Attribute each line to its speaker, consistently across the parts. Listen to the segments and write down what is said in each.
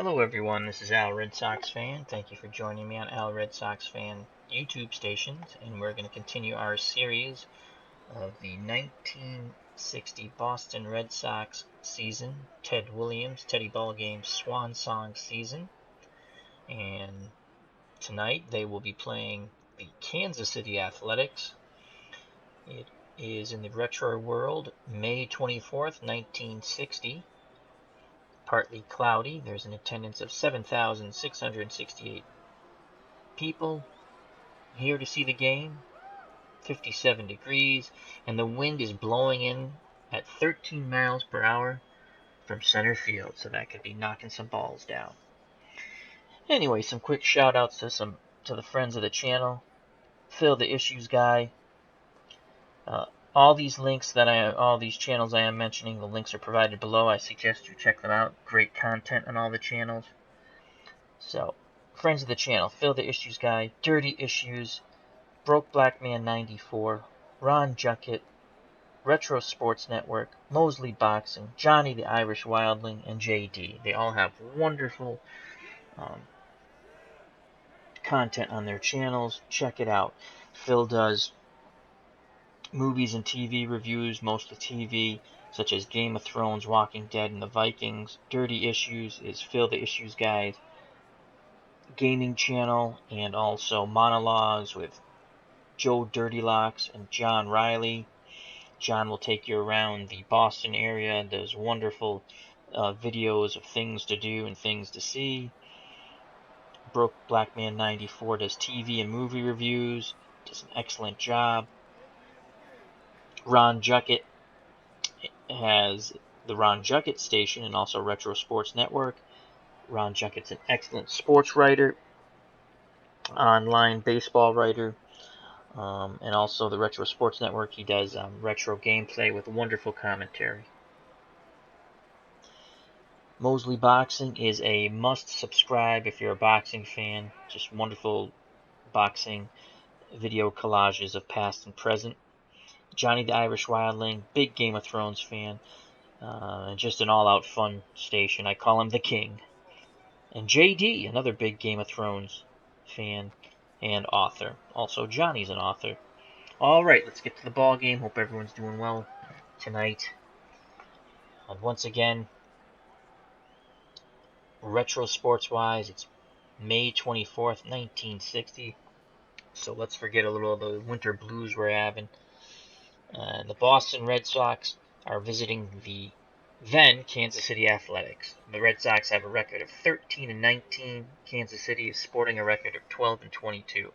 Speaker 1: Hello everyone, this is Al Red Sox Fan. Thank you for joining me on Al Red Sox Fan YouTube stations, and we're going to continue our series of the 1960 Boston Red Sox season, Ted Williams, Teddy Ballgame Swan Song season. And tonight they will be playing the Kansas City Athletics. It is in the retro world, May 24th, 1960. Partly cloudy. There's an attendance of 7,668 people here to see the game. 57 degrees, and the wind is blowing in at 13 miles per hour from center field, so that could be knocking some balls down. Anyway, some quick shout outs to the friends of the channel. Phil the Issues Guy. All these channels I am mentioning, the links are provided below. I suggest you check them out. Great content on all the channels. So, friends of the channel, Phil the Issues Guy, Dirty Issues, Broke Black Man 94, Ron Junkett, Retro Sports Network, Mosley Boxing, Johnny the Irish Wildling, and JD. They all have wonderful content on their channels. Check it out. Phil does movies and TV reviews, mostly TV, such as Game of Thrones, Walking Dead, and the Vikings. Dirty Issues is Phil the Issues Guy's gaming channel, and also monologues with Joe Dirtylocks and John Riley. John will take you around the Boston area, does wonderful videos of things to do and things to see. Broke Black Man 94 does TV and movie reviews, does an excellent job. Ron Junkett has the Ron Junkett Station and also Retro Sports Network. Ron Junkett's an excellent sports writer, online baseball writer, and also the Retro Sports Network. He does retro gameplay with wonderful commentary. Mosley Boxing is a must subscribe if you're a boxing fan. Just wonderful boxing video collages of past and present. Johnny the Irish Wildling, big Game of Thrones fan, and just an all-out fun station. I call him the King. And JD, another big Game of Thrones fan and author. Also, Johnny's an author. All right, let's get to the ball game. Hope everyone's doing well tonight. Once again, retro sports-wise, it's May 24th, 1960. So let's forget a little of the winter blues we're having. The Boston Red Sox are visiting the then Kansas City Athletics. The Red Sox have a record of 13-19. Kansas City is sporting a record of 12-22.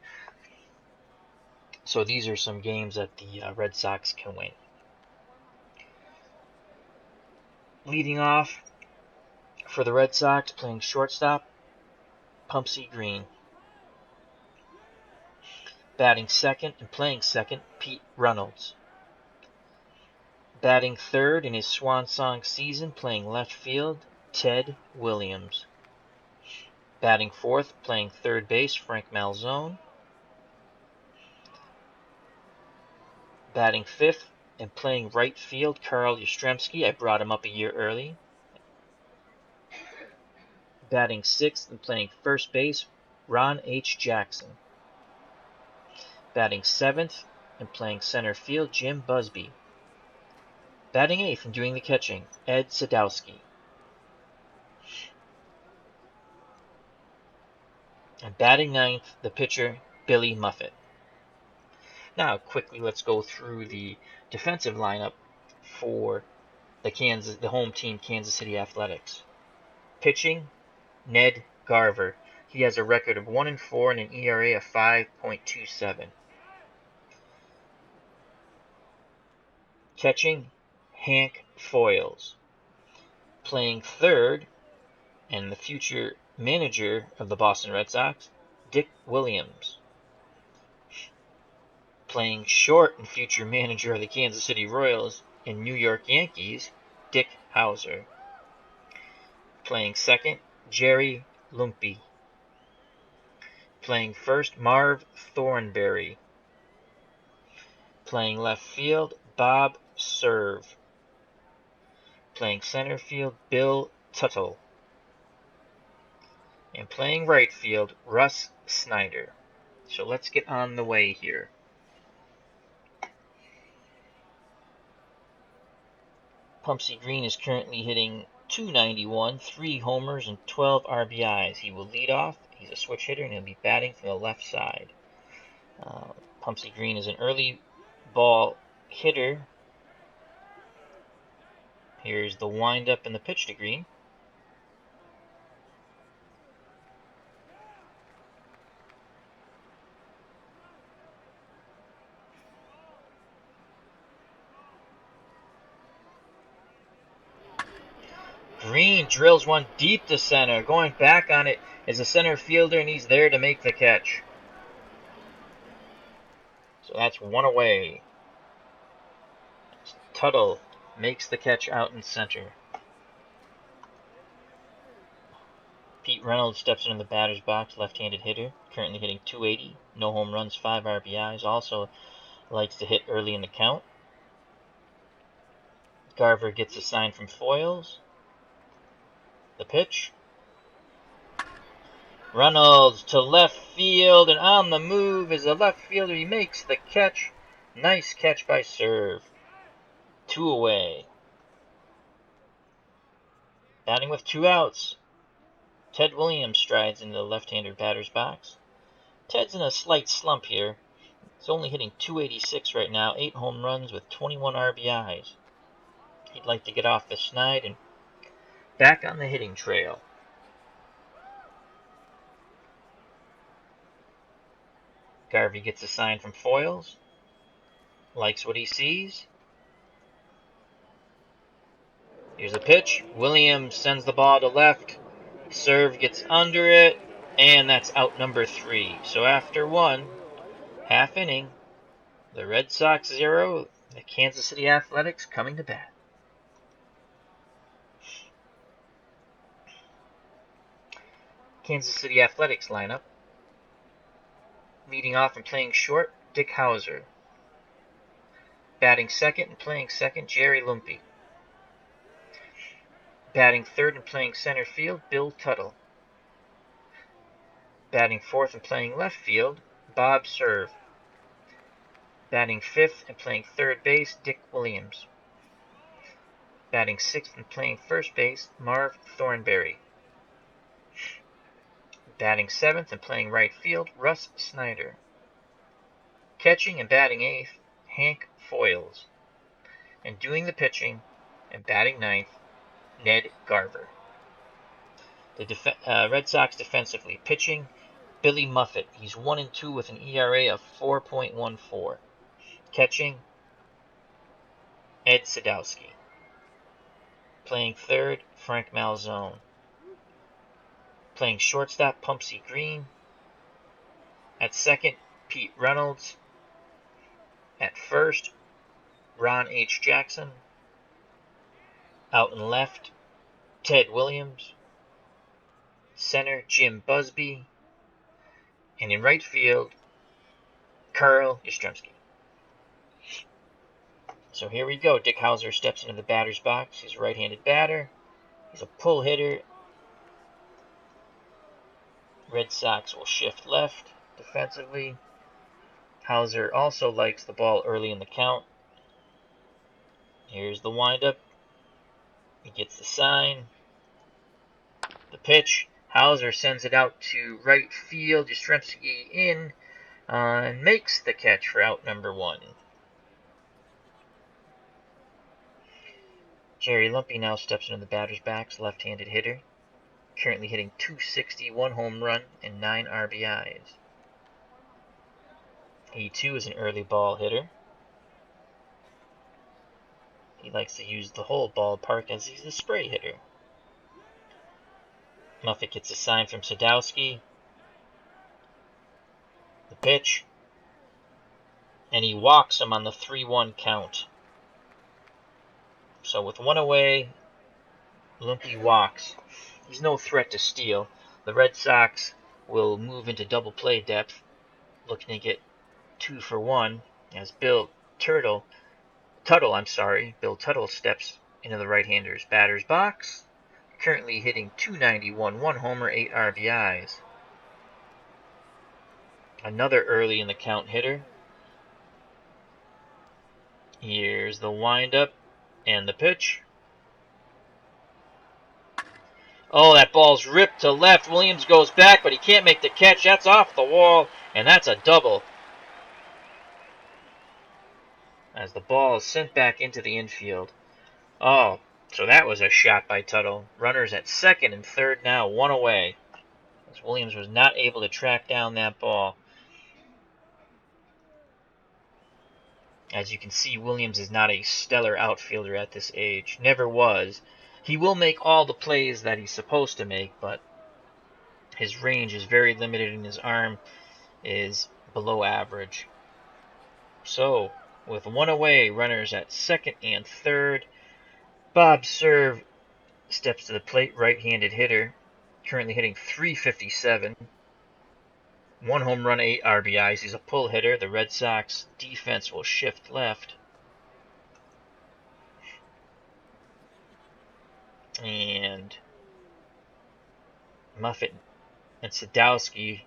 Speaker 1: So these are some games that the Red Sox can win. Leading off for the Red Sox, playing shortstop, Pumpsy Green. Batting second and playing second, Pete Reynolds. Batting third in his swan song season, playing left field, Ted Williams. Batting fourth, playing third base, Frank Malzone. Batting fifth and playing right field, Carl Yastrzemski. I brought him up a year early. Batting sixth and playing first base, Ron H. Jackson. Batting seventh and playing center field, Jim Busby. Batting eighth and doing the catching, Ed Sadowski. And batting ninth, the pitcher, Billy Muffet. Now, quickly, let's go through the defensive lineup for the home team, Kansas City Athletics. Pitching, Ned Garver. He has a record of 1-4 and an ERA of 5.27. Catching, Hank Foyles. Playing third, and the future manager of the Boston Red Sox, Dick Williams. Playing short and future manager of the Kansas City Royals and New York Yankees, Dick Howser. Playing second, Jerry Lumpy. Playing first, Marv Thornberry. Playing left field, Bob Serve. Playing center field, Bill Tuttle. And playing right field, Russ Snyder. So let's get on the way here. Pumpsy Green is currently hitting .291, 3 homers and 12 RBIs. He will lead off. He's a switch hitter, and he'll be batting from the left side. Pumpsy Green is an early ball hitter. Here's the windup and the pitch to Green. Green drills one deep to center. Going back on it is a center fielder, and he's there to make the catch. So that's one away. Tuttle makes the catch out in center. Pete Reynolds steps into the batter's box, left-handed hitter, currently hitting .280, no home runs, 5 RBIs, also likes to hit early in the count. Garver gets a sign from Foils. The pitch. Reynolds to left field, and on the move is a left fielder. He makes the catch. Nice catch by Serve. 2 away. Batting with 2 outs. Ted Williams strides into the left-hander batter's box. Ted's in a slight slump here. He's only hitting .286 right now, 8 home runs with 21 RBIs. He'd like to get off the snide and back on the hitting trail. Garvey gets a sign from Foils. Likes what he sees. Here's a pitch. Williams sends the ball to left. Serve gets under it, and that's out number 3. So after 1 half inning, the Red Sox 0, the Kansas City Athletics coming to bat. Kansas City Athletics lineup. Leading off and playing short, Dick Hauser. Batting second and playing second, Jerry Lumpy. Batting third and playing center field, Bill Tuttle. Batting fourth and playing left field, Bob Serve. Batting fifth and playing third base, Dick Williams. Batting sixth and playing first base, Marv Thornberry. Batting seventh and playing right field, Russ Snyder. Catching and batting eighth, Hank Foils. And doing the pitching and batting ninth, Ned Garver. The Red Sox defensively. Pitching, Billy Muffett. He's 1-2 with an ERA of 4.14. Catching, Ed Sadowski. Playing third, Frank Malzone. Playing shortstop, Pumpsy Green. At second, Pete Reynolds. At first, Ron H. Jackson. Out and left, Ted Williams. Center, Jim Busby. And in right field, Carl Yastrzemski. So here we go. Dick Hauser steps into the batter's box. He's a right-handed batter. He's a pull hitter. Red Sox will shift left defensively. Hauser also likes the ball early in the count. Here's the windup. He gets the sign. The pitch. Hauser sends it out to right field. Yastrzemski in and makes the catch for out number 1. Jerry Lumpy now steps into the batter's box, left-handed hitter. Currently hitting .260, 1 home run, and 9 RBIs. He too is an early ball hitter. He likes to use the whole ballpark as he's a spray hitter. Muffet gets a sign from Sadowski. The pitch. And he walks him on the 3-1 count. So with 1 away, Lumpy walks. He's no threat to steal. The Red Sox will move into double play depth, looking to get 2 for 1 as Bill Tuttle steps into the right-hander's batter's box. currently hitting .291, 1 homer, 8 RBIs. Another early in the count hitter. Here's the windup and the pitch. Oh, that ball's ripped to left. Williams goes back, but he can't make the catch. That's off the wall, and that's a double. As the ball is sent back into the infield. Oh, so that was a shot by Tuttle. Runners at second and third now, 1 away. As Williams was not able to track down that ball. As you can see, Williams is not a stellar outfielder at this age. Never was. He will make all the plays that he's supposed to make, but his range is very limited and his arm is below average. So, with 1 away, runners at second and third. Bob Serve steps to the plate, right-handed hitter, currently hitting .357. 1 home run, 8 RBIs. He's a pull hitter. The Red Sox defense will shift left. And Muffet and Sadowski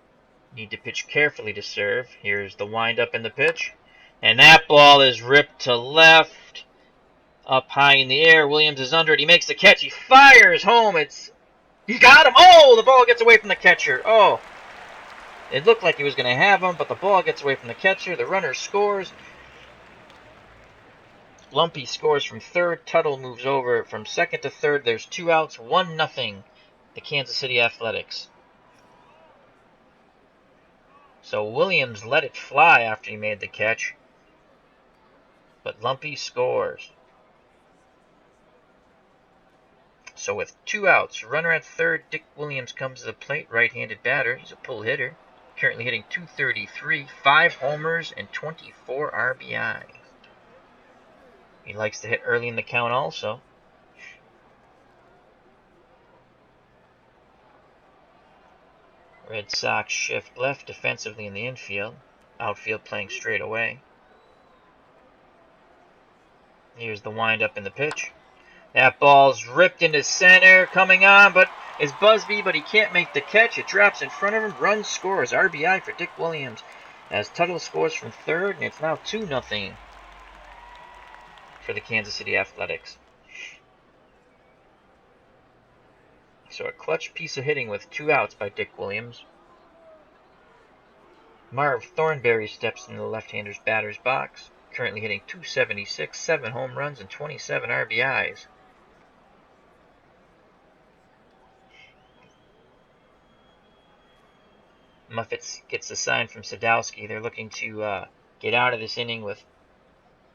Speaker 1: need to pitch carefully to Serve. Here's the windup and the pitch. And that ball is ripped to left. Up high in the air. Williams is under it. He makes the catch. He fires home. He got him. Oh, the ball gets away from the catcher. Oh. It looked like he was going to have him, but the ball gets away from the catcher. The runner scores. Lumpy scores from third. Tuttle moves over from second to third. There's 2 outs, 1-0. The Kansas City Athletics. So Williams let it fly after he made the catch. But Lumpy scores. So with 2 outs, runner at third, Dick Williams comes to the plate, right-handed batter. He's a pull hitter, currently hitting .233, 5 homers, and 24 RBIs. He likes to hit early in the count also. Red Sox shift left defensively in the infield. Outfield playing straight away. Here's the windup in the pitch. That ball's ripped into center, coming on, but is Busby, but he can't make the catch. It drops in front of him. Run scores. RBI for Dick Williams. As Tuttle scores from third, and it's now 2-0 for the Kansas City Athletics. So a clutch piece of hitting with 2 outs by Dick Williams. Marv Thornberry steps into the left-hander's batter's box, currently hitting .276, 7 home runs, and 27 RBIs. Muffet gets the sign from Sadowski. They're looking to get out of this inning with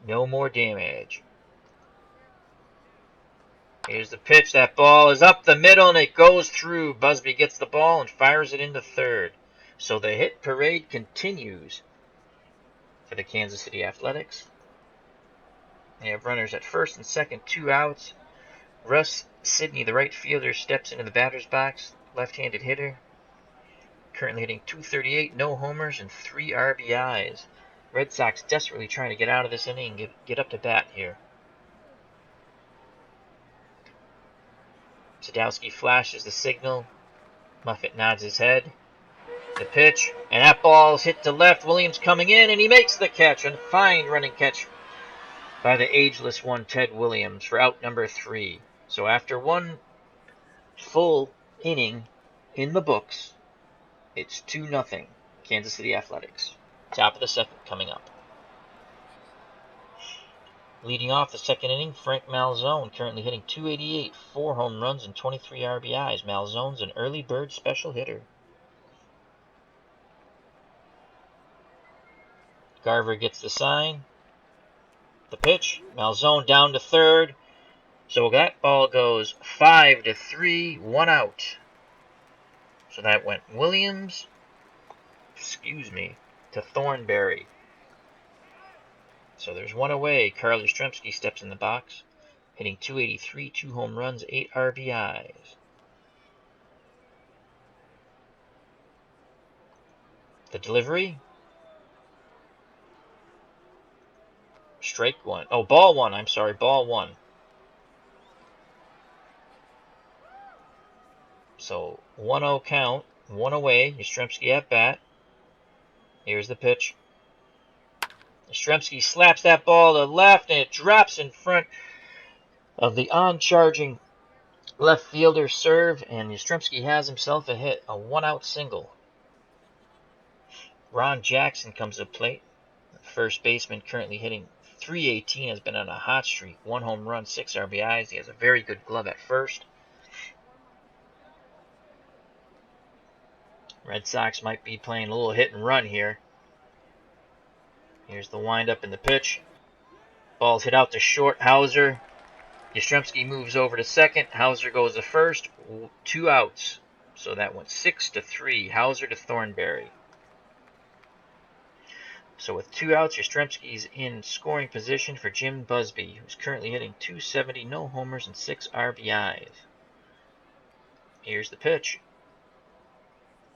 Speaker 1: no more damage. Here's the pitch. That ball is up the middle and it goes through. Busby gets the ball and fires it into third. So the hit parade continues for the Kansas City Athletics. They have runners at first and second, 2 outs. Russ Sidney, the right fielder, steps into the batter's box. Left-handed hitter. Currently hitting .238, no homers, and 3 RBIs. Red Sox desperately trying to get out of this inning and get up to bat here. Sadowski flashes the signal. Muffet nods his head. The pitch, and that ball's hit to left. Williams coming in, and he makes the catch. A fine running catch by the ageless one, Ted Williams, for out number 3. So after 1 full inning in the books, it's 2-0 Kansas City Athletics. Top of the second coming up. Leading off the second inning, Frank Malzone, currently hitting .288, 4 home runs, and 23 RBIs. Malzone's an early bird special hitter. Garver gets the sign. The pitch. Malzone down to third. So that ball goes 5-3, 1 out. So that went Williams, to Thornberry. So there's 1 away. Carl Yastrzemski steps in the box, hitting .283, 2 home runs, 8 RBIs. The delivery. Strike 1. Oh, ball 1. I'm sorry, ball 1. So 1-0 count, one away. Yastrzemski at bat. Here's the pitch. Yastrzemski slaps that ball to left, and it drops in front of the on-charging left fielder serve, and Yastrzemski has himself a hit, a one-out single. Ron Jackson comes to plate. First baseman currently hitting .318, has been on a hot streak. 1 home run, 6 RBIs. He has a very good glove at first. Red Sox might be playing a little hit and run here. Here's the windup and the pitch. Ball's hit out to short. Hauser. Yastrzemski moves over to second. Hauser goes to first. 2 outs. So that went 6-3. Hauser to Thornberry. So with 2 outs, Yastrzemski's in scoring position for Jim Busby, who's currently hitting .270, no homers, and 6 RBIs. Here's the pitch.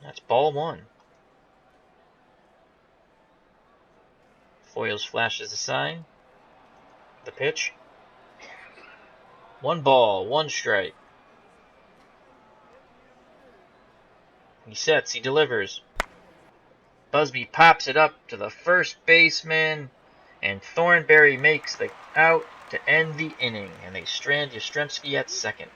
Speaker 1: That's ball 1. Foyles flashes the sign. The pitch. 1 ball, 1 strike. He sets, he delivers. Busby pops it up to the first baseman, and Thornberry makes the out to end the inning, and they strand Yastrzemski at second.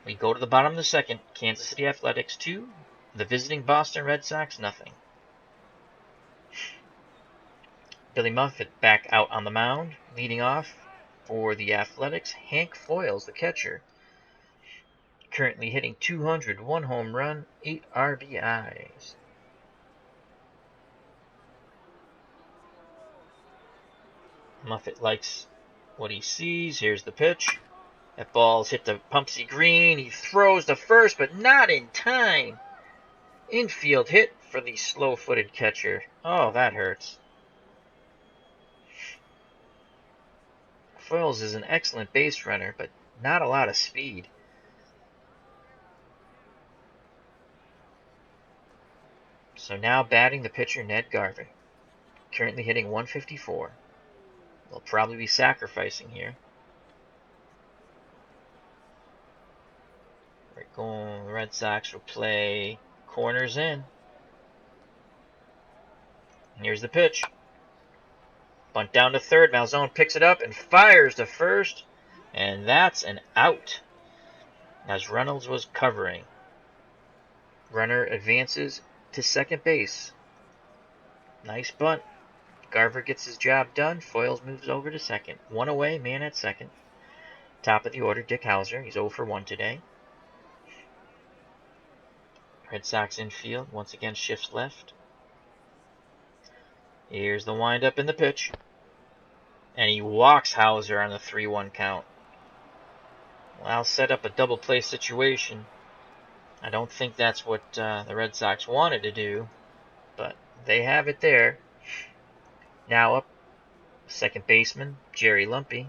Speaker 1: We go to the bottom of the second. Kansas City Athletics 2, the visiting Boston Red Sox nothing. Billy Muffet back out on the mound, leading off for the Athletics. Hank Foyles, the catcher, currently hitting .200, 1 home run, 8 RBIs. Muffet likes what he sees. Here's the pitch. That ball's hit the Pumpsy Green. He throws to first, but not in time. Infield hit for the slow-footed catcher. Oh, that hurts. Foyles is an excellent base runner, but not a lot of speed. So now batting the pitcher, Ned Garver, currently hitting .154. They'll probably be sacrificing here. The Red Sox will play corners in. Here's the pitch. Bunt down to third. Malzone picks it up and fires to first. And that's an out, as Reynolds was covering. Runner advances to second base. Nice bunt. Garver gets his job done. Foyles moves over to second. 1 away, man at second. Top of the order, Dick Hauser. He's 0 for 1 today. Red Sox infield once again shifts left. Here's the windup and the pitch. And he walks Hauser on the 3-1 count. Well, I'll set up a double play situation. I don't think that's what the Red Sox wanted to do, but they have it there. Now up, second baseman, Jerry Lumpy.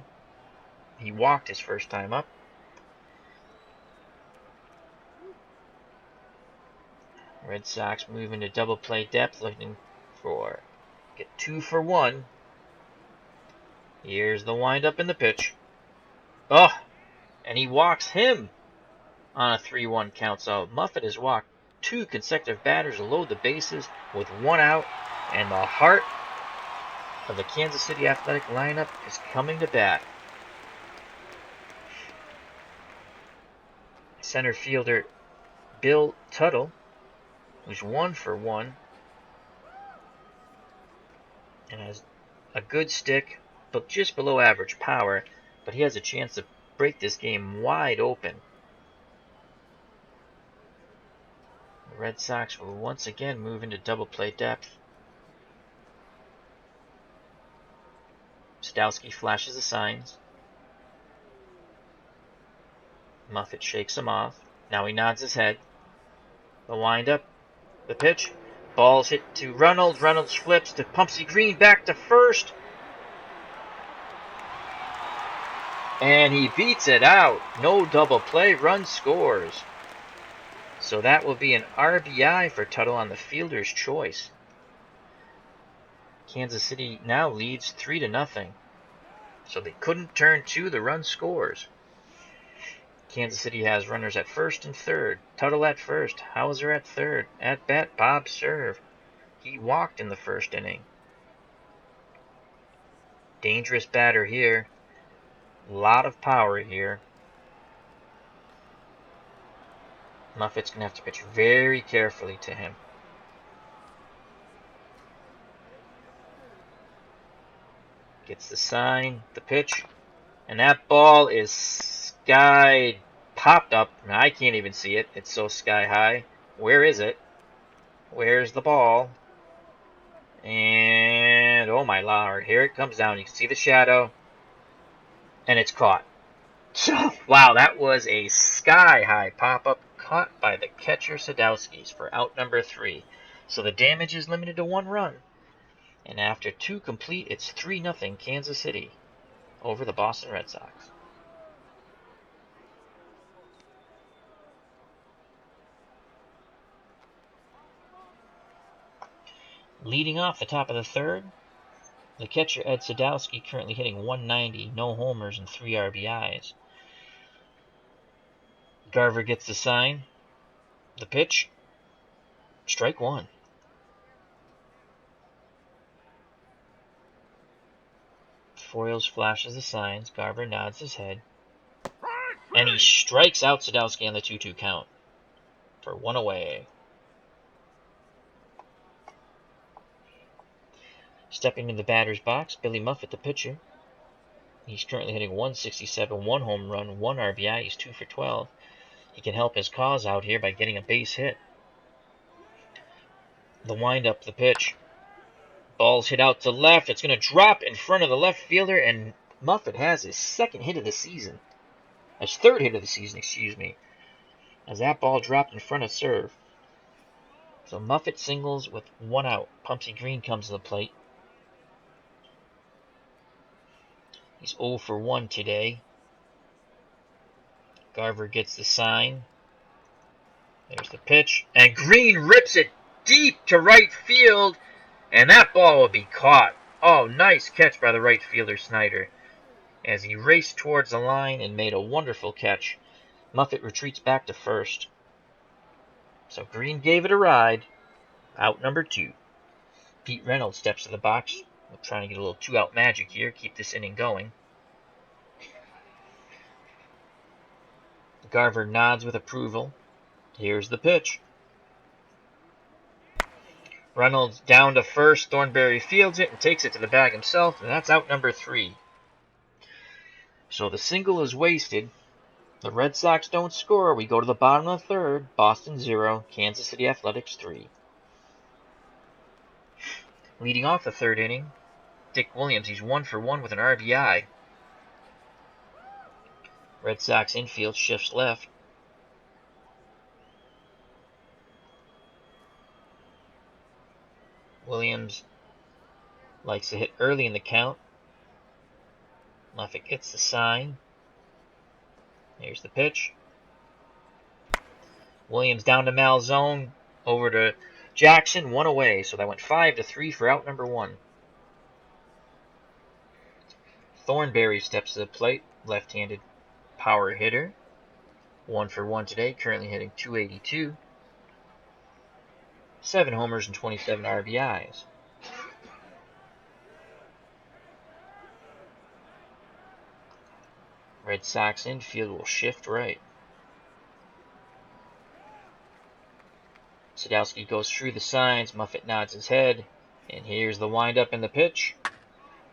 Speaker 1: He walked his first time up. Red Sox move into double play depth, looking for get 2 for 1. Here's the windup and the pitch. Oh, and he walks him on a 3-1 count. So Muffet has walked 2 consecutive batters to load the bases with 1 out, and the heart of the Kansas City Athletic lineup is coming to bat. Center fielder Bill Tuttle, who's 1 for 1 and has a good stick, but just below average power, but he has a chance to break this game wide open. The Red Sox will once again move into double play depth. Stowski flashes the signs. Muffet shakes him off. Now he nods his head. The windup, the pitch. Ball's hit to Reynolds. Reynolds flips to Pumpsy Green, back to first. And he beats it out. No double play, run scores. So that will be an RBI for Tuttle on the fielder's choice. Kansas City now leads 3-0. So they couldn't turn 2, the run scores. Kansas City has runners at first and third. Tuttle at first. Hauser at third. At bat, Bob serve. He walked in the first inning. Dangerous batter here. A lot of power here. Muffet's going to have to pitch very carefully to him. Gets the sign, the pitch, and that ball is sky popped up. I can't even see it. It's so sky high. Where is it? Where's the ball? And oh my lord, here it comes down. You can see the shadow, and it's caught. Wow, that was a sky-high pop-up caught by the catcher Sadowski's for out number 3. So the damage is limited to 1 run. And after 2 complete, it's 3-0 Kansas City over the Boston Red Sox. Leading off the top of the third, the catcher Ed Sadowski currently hitting 190, no homers and 3 RBIs. Garver gets the sign, the pitch, strike 1. Foils flashes the signs, Garver nods his head, and he strikes out Sadowski on the 2-2 count for 1 away. Stepping in the batter's box, Billy Muffet, the pitcher. He's currently hitting 167, 1 home run, 1 RBI. He's 2 for 12. He can help his cause out here by getting a base hit. The windup, the pitch. Ball's hit out to left. It's going to drop in front of the left fielder, and Muffet has his second hit of the season. His third hit of the season, excuse me. As that ball dropped in front of serve. So Muffet singles with 1 out. Pumpsy Green comes to the plate. He's 0 for 1 today. Garver gets the sign. There's the pitch. And Green rips it deep to right field. And that ball will be caught. Oh, nice catch by the right fielder, Snyder. As he raced towards the line and made a wonderful catch. Muffet retreats back to first. So Green gave it a ride. Out number 2. Pete Reynolds steps to the box. We're trying to get a little 2-out magic here. Keep this inning going. Garver nods with approval. Here's the pitch. Reynolds down to first. Thornberry fields it and takes it to the bag himself. And that's out number 3. So the single is wasted. The Red Sox don't score. We go to the bottom of the third. Boston 0. Kansas City Athletics 3. Leading off the third inning, Dick Williams. He's 1 for 1 with an RBI. Red Sox infield shifts left. Williams likes to hit early in the count. Muffet gets the sign. Here's the pitch. Williams down to Malzone. Over to Jackson. 1 away. So that went 5-3 for out number 1. Thornberry steps to the plate. Left-handed power hitter. 1 for 1 today. Currently hitting 282. 7 homers and 27 RBIs. Red Sox infield will shift right. Sadowski goes through the signs. Muffet nods his head. And here's the windup and the pitch.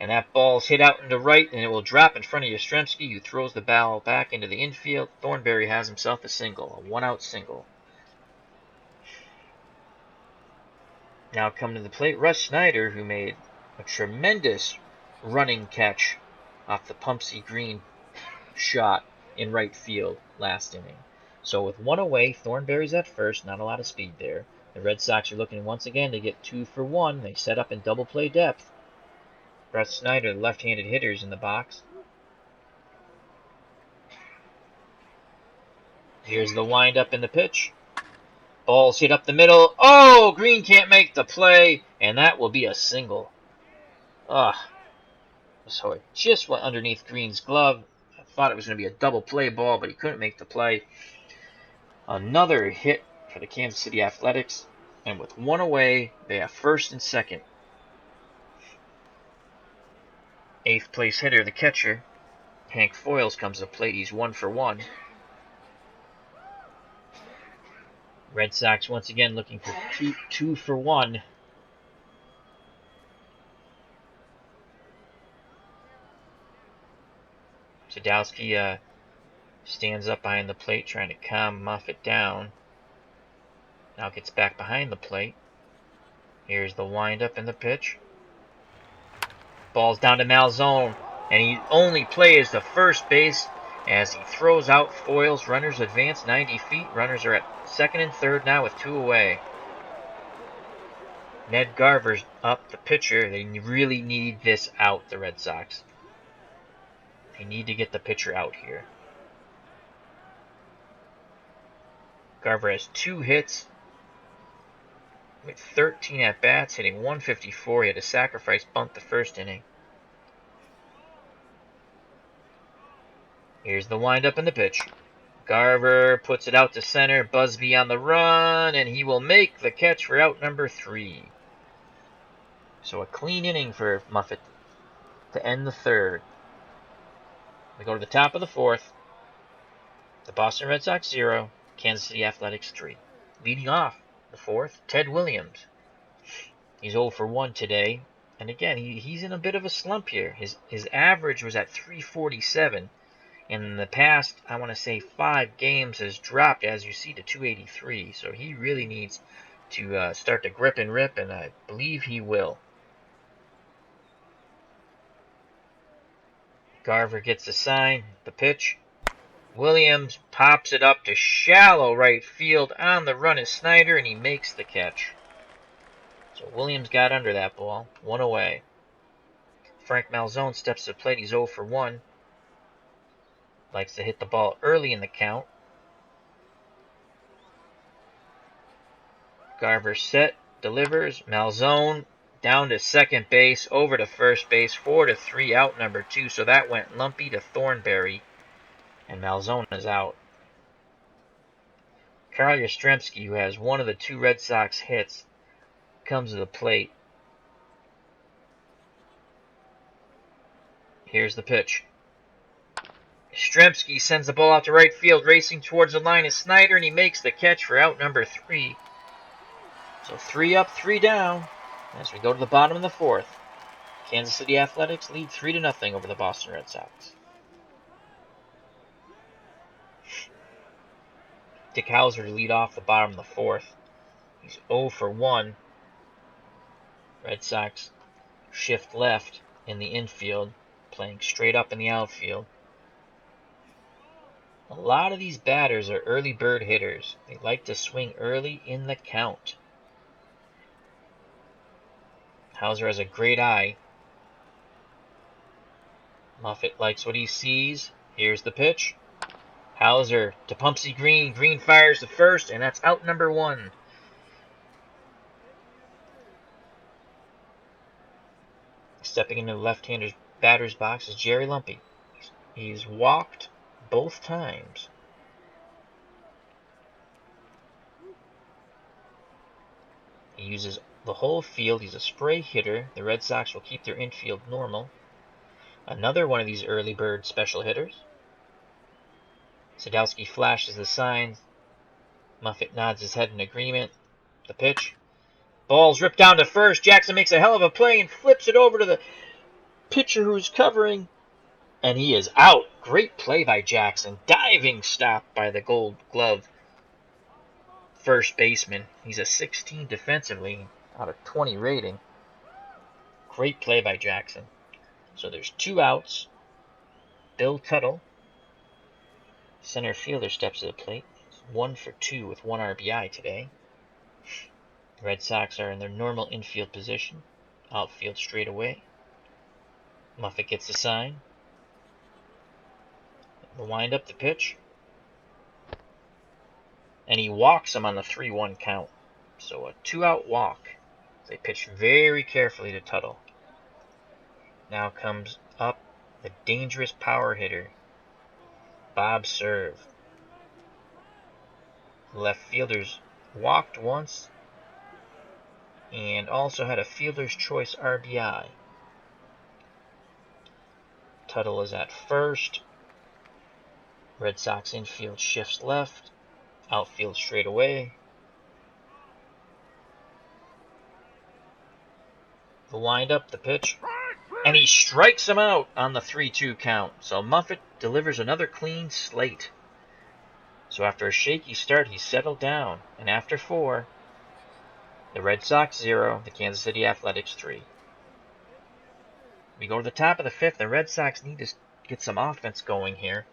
Speaker 1: And that ball's hit out into right, and it will drop in front of Yastrzemski, who throws the ball back into the infield. Thornberry has himself a single, a 1-out single. Now coming to the plate, Russ Snyder, who made a tremendous running catch off the Pumpsy Green shot in right field last inning. So with 1 away, Thornberry's at first, not a lot of speed there. The Red Sox are looking once again to get 2 for 1. They set up in double play depth. Russ Snyder, the left-handed hitters in the box. Here's the windup in the pitch. Ball's hit up the middle. Oh, Green can't make the play, and that will be a single. So it just went underneath Green's glove. thought it was going to be a double play ball, but he couldn't make the play. Another hit for the Kansas City Athletics, and with one away, they have first and second. 8th place hitter, the catcher, Hank Foils, comes to the plate. He's 1 for 1. Red Sox once again looking for two for 1. Sadowski stands up behind the plate trying to calm Moffitt down. Now gets back behind the plate. Here's the windup and the pitch. Ball's down to Malzone, and he only plays the first base as he throws out Foils. Runners advance 90 feet. Runners are at second and third now with 2 away. Ned Garver's up, the pitcher. They really need this out, the Red Sox. They need to get the pitcher out here. Garver has 2 hits with 13 at-bats, hitting 154. He had a sacrifice bunt the first inning. Here's the windup and the pitch. Garver puts it out to center. Busby on the run, and he will make the catch for out number 3. So a clean inning for Moffitt to end the third. We go to the top of the 4th. The Boston Red Sox 0, Kansas City Athletics 3. Leading off the 4th, Ted Williams. He's 0 for 1 today. And again, he's in a bit of a slump here. His average was at 347. In the past, I want to say 5 games has dropped, as you see, to 283. So he really needs to start to grip and rip, and I believe he will. Garver gets the sign, the pitch. Williams pops it up to shallow right field. On the run is Snyder, and he makes the catch. So Williams got under that ball. 1 away. Frank Malzone steps to the plate. He's 0 for 1. Likes to hit the ball early in the count. Garver set, delivers. Malzone down to second base, over to first base, 4-3, out number 2. So that went lumpy to Thornberry, and Malzone is out. Carl Yastrzemski, who has one of the 2 Red Sox hits, comes to the plate. Here's the pitch. Yastrzemski sends the ball out to right field. Racing towards the line is Snyder, and he makes the catch for out number 3. So 3 up, 3 down as we go to the bottom of the 4th. Kansas City Athletics lead 3-0 over the Boston Red Sox. Dick Hauser to lead off the bottom of the 4th. He's 0 for 1. Red Sox shift left in the infield, playing straight up in the outfield. A lot of these batters are early bird hitters. They like to swing early in the count. Hauser has a great eye. Moffitt likes what he sees. Here's the pitch. Hauser to Pumpsy Green. Green fires the first, and that's out number 1. Stepping into the left-hander's batter's box is Jerry Lumpy. He's walked both times. He uses the whole field. He's a spray hitter. The Red Sox will keep their infield normal. Another one of these early bird special hitters. Sadowski flashes the sign. Moffitt nods his head in agreement. The pitch. Ball's ripped down to first. Jackson makes a hell of a play and flips it over to the pitcher who's covering. And he is out. Great play by Jackson. Diving stop by the Gold Glove first baseman. He's a 16 defensively out of 20 rating. Great play by Jackson. So there's 2 outs. Bill Tuttle, center fielder, steps to the plate. 1 for 2 with 1 RBI today. The Red Sox are in their normal infield position. Outfield straight away. Moffitt gets the sign. The wind up the pitch. And he walks him on the 3-1 count. So a 2-out walk. They pitch very carefully to Tuttle. Now comes up the dangerous power hitter, Bob serve. Left fielders walked once and also had a fielder's choice RBI. Tuttle is at first. Red Sox infield shifts left. Outfield straight away. The windup, the pitch, and he strikes him out on the 3-2 count. So Muffet delivers another clean slate. So after a shaky start, he settled down, and after 4, the Red Sox 0, the Kansas City Athletics 3. We go to the top of the 5th. The Red Sox need to get some offense going here,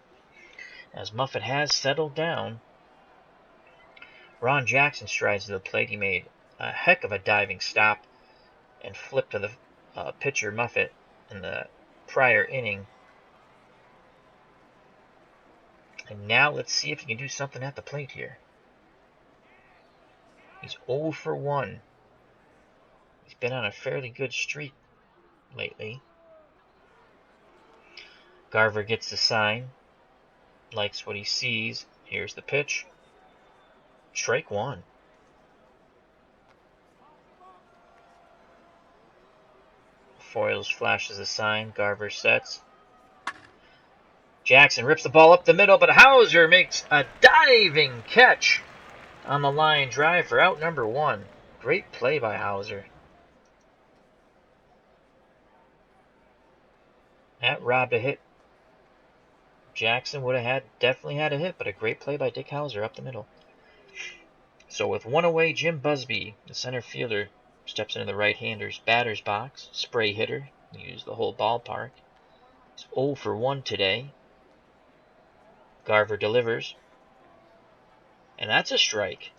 Speaker 1: as Muffet has settled down. Ron Jackson strides to the plate. He made a heck of a diving stop and flipped to the pitcher Muffet in the prior inning. And now let's see if he can do something at the plate here. He's 0 for 1. He's been on a fairly good streak lately. Garver gets the sign. Likes what he sees. Here's the pitch. Strike 1. Foils flashes a sign. Garver sets. Jackson rips the ball up the middle, but Hauser makes a diving catch on the line drive for out number 1. Great play by Hauser. That robbed a hit. Jackson would have definitely had a hit, but a great play by Dick Hauser up the middle. So with 1 away, Jim Busby, the center fielder, steps into the right-hander's batter's box. Spray hitter. Use the whole ballpark. He's 0 for 1 today. Garver delivers. And that's a strike.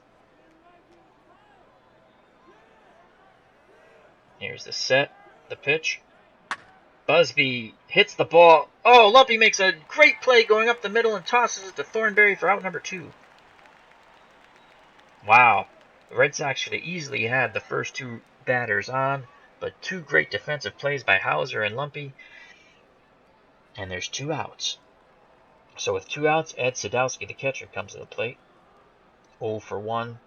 Speaker 1: Here's the set, the pitch. Busby hits the ball. Oh, Lumpy makes a great play going up the middle and tosses it to Thornberry for out number 2. Wow. The Red Sox should have easily had the first 2 batters on, but 2 great defensive plays by Hauser and Lumpy. And there's 2 outs. So with 2 outs, Ed Sadowski, the catcher, comes to the plate. 0 for 1.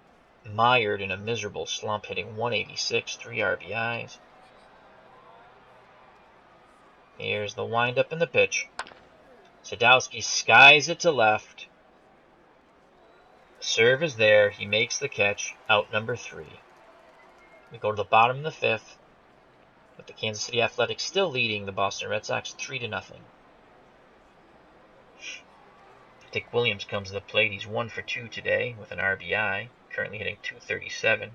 Speaker 1: Mired in a miserable slump, hitting 186, 3 RBIs. Here's the windup and the pitch. Sadowski skies it to left. Serve is there. He makes the catch. Out number 3. We go to the bottom of the 5th, with the Kansas City Athletics still leading the Boston Red Sox 3-0. Dick Williams comes to the plate. He's 1 for 2 today with an RBI, currently hitting .237.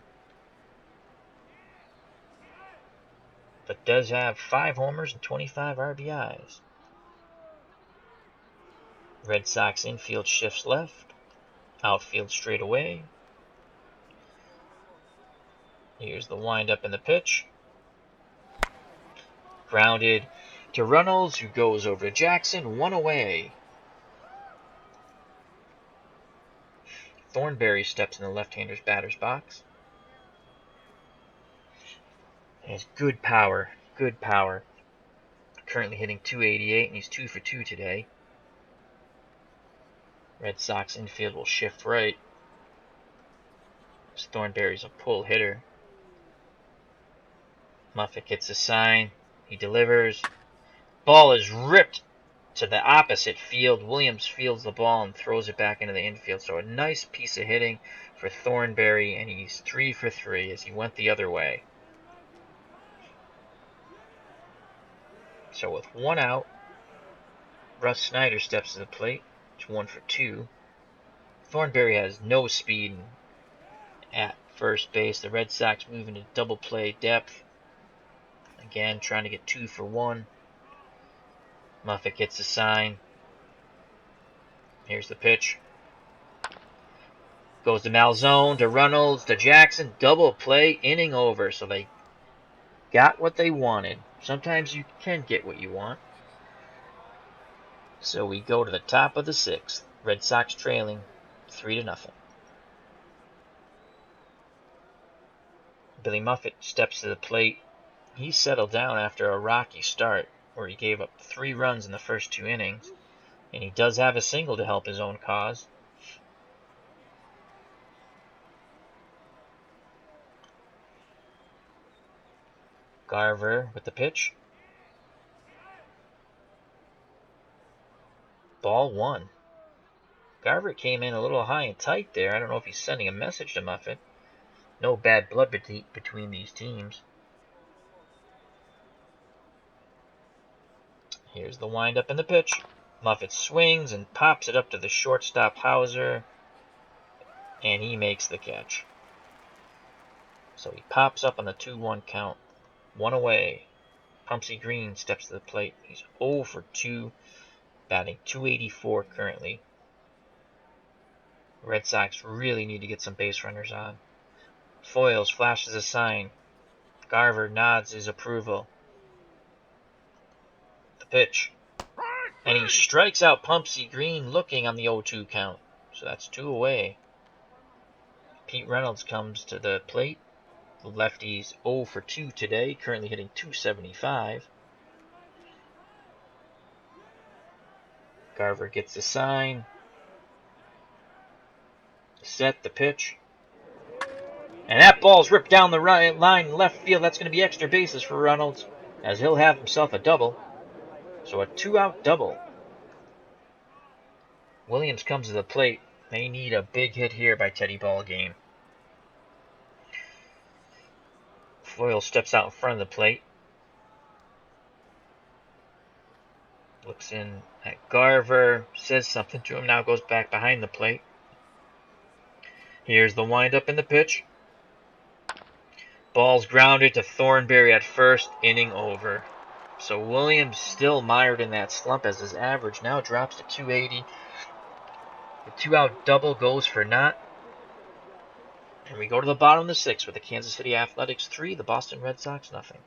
Speaker 1: But does have 5 homers and 25 RBIs. Red Sox infield shifts left. Outfield straight away. Here's the windup and the pitch. Grounded to Runnels, who goes over to Jackson. 1 away. Thornberry steps in the left-hander's batter's box. He has good power. Good power. Currently hitting .288, and he's 2 for 2 today. Red Sox infield will shift right. Thornberry's a pull hitter. Muffet gets a sign. He delivers. Ball is ripped to the opposite field. Williams fields the ball and throws it back into the infield. So a nice piece of hitting for Thornberry, and he's 3 for 3 as he went the other way. So with 1 out, Russ Snyder steps to the plate. It's 1 for 2. Thornberry has no speed at first base. The Red Sox move into double play depth. Again, trying to get 2 for 1. Muffet gets a sign. Here's the pitch. Goes to Malzone, to Runnels, to Jackson. Double play, inning over. So they got what they wanted. Sometimes you can get what you want. So we go to the top of the 6th. Red Sox trailing 3-0. Billy Muffet steps to the plate. He settled down after a rocky start where he gave up 3 runs in the first 2 innings. And he does have a single to help his own cause. Garver with the pitch. Ball 1. Garver came in a little high and tight there. I don't know if he's sending a message to Muffet. No bad blood between these teams. Here's the windup and the pitch. Muffet swings and pops it up to the shortstop Hauser, and he makes the catch. So he pops up on the 2-1 count. 1 away. Pumpsy Green steps to the plate. He's 0 for 2, batting .284 currently. The Red Sox really need to get some base runners on. Foils flashes a sign. Garver nods his approval. The pitch. And he strikes out Pumpsy Green looking on the 0-2 count. So that's 2 away. Pete Reynolds comes to the plate. The lefty's 0 for 2 today, currently hitting .275. Garver gets the sign. Set the pitch. And that ball's ripped down the right line left field. That's going to be extra bases for Reynolds, as he'll have himself a double. So a 2-out double. Williams comes to the plate. They need a big hit here by Teddy Ballgame. Foyle steps out in front of the plate. Looks in at Garver. Says something to him. Now goes back behind the plate. Here's the windup in the pitch. Ball's grounded to Thornberry at first. Inning over. So Williams still mired in that slump as his average now drops to .280. The 2-out double goes for naught. And we go to the bottom of the 6th with the Kansas City Athletics 3, the Boston Red Sox nothing.